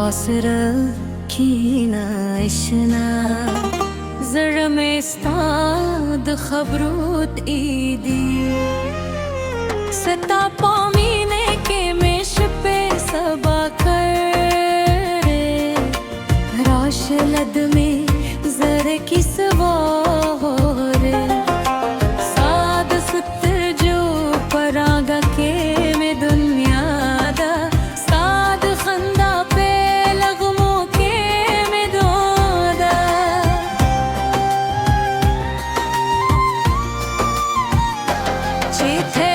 ركينا عشنا زرم استاد خبروت ايدي ستا پامینه के मेश पे सबा करे राश लद में जर की सवारे साद सुतर जो परागा के में दुनिया दा साद खंदा पे लगमो के में दोदा चेथे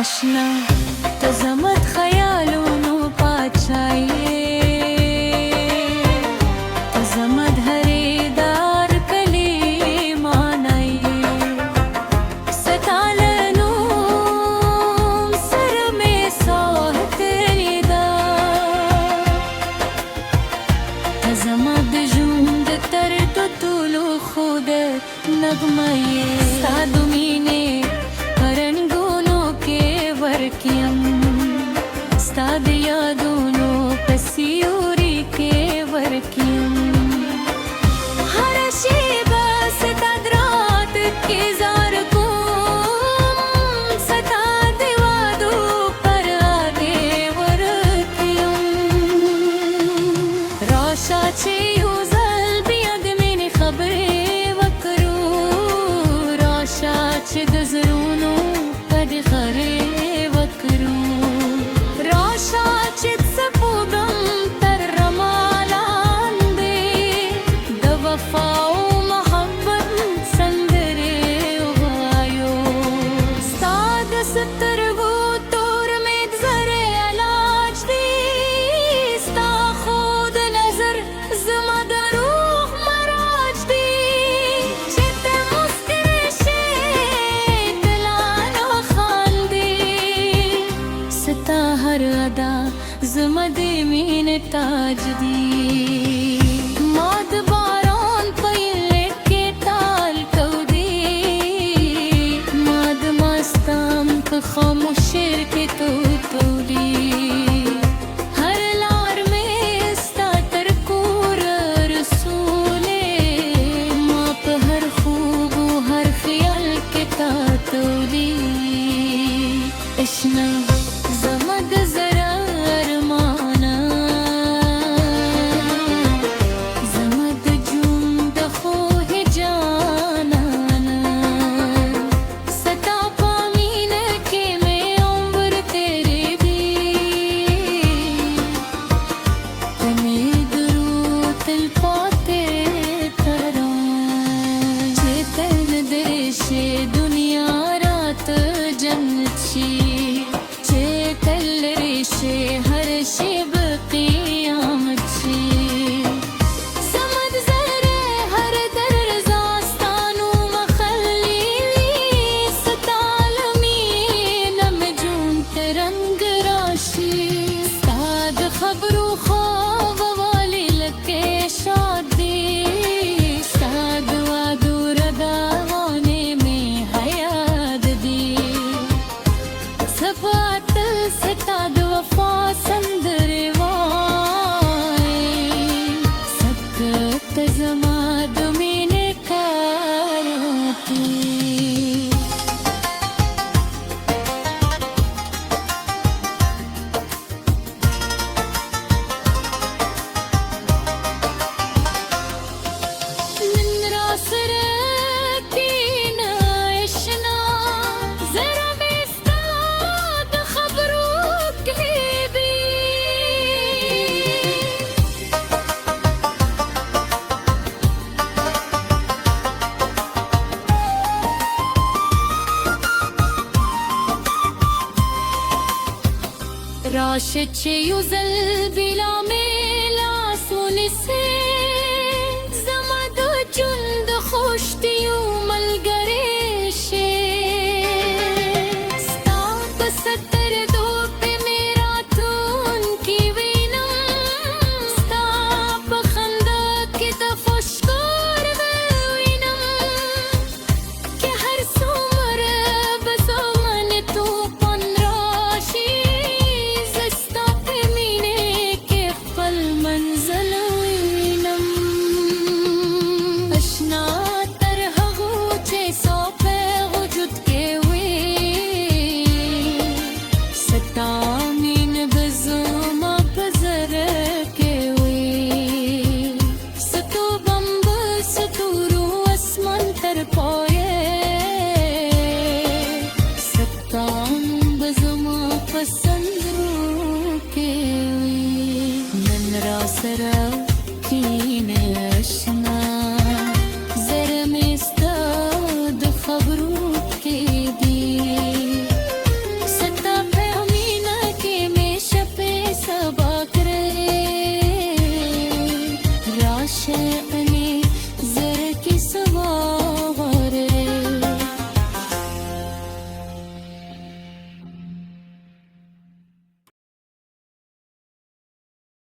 अशना तजमत ख्यालों पाचाइए तजमत हरेदार कली मानाइए सतालनू सर में सोहतरीदा तजमत जूंद तर तो तुलू खुद नगमाइए सादुमीने स्ताद यादों पसियोरी के वर्कियम हर शेबा सताद रात के जार को सताद वादो पर आदे वर्कियम रोशा चे युजल बियद में खबरे वकरू रोशा चे दजरूनो कद खरे हर अदा ज़मदे मीन ताज दी माद बारान पयले के ताल कौदी माद मस्ताम खामोशेर के तो तोली हर लार में स्तातर कूर रसूले माप हर खूब हर ख्याल के तातोली इश्ना ज़मद ज़रा अरमाना چې یو ځل بلا میلا سونسې زما د ژوند خوشتیو ملګری شي ستا په سترګو په مې راتلونکي وینم ستا په خندا کې د خوشګور وینم که هر څومره به زمانې توپان راشي زه ستا په مینې کې خپل منزل وینم اشنا تر هغو چې سو په وجود کې وي ستا مین به زما په زړه کې وي ستو بمب ستورو اسمان تر پایه ستا به زما په سندرو کې وي نن را سره کینه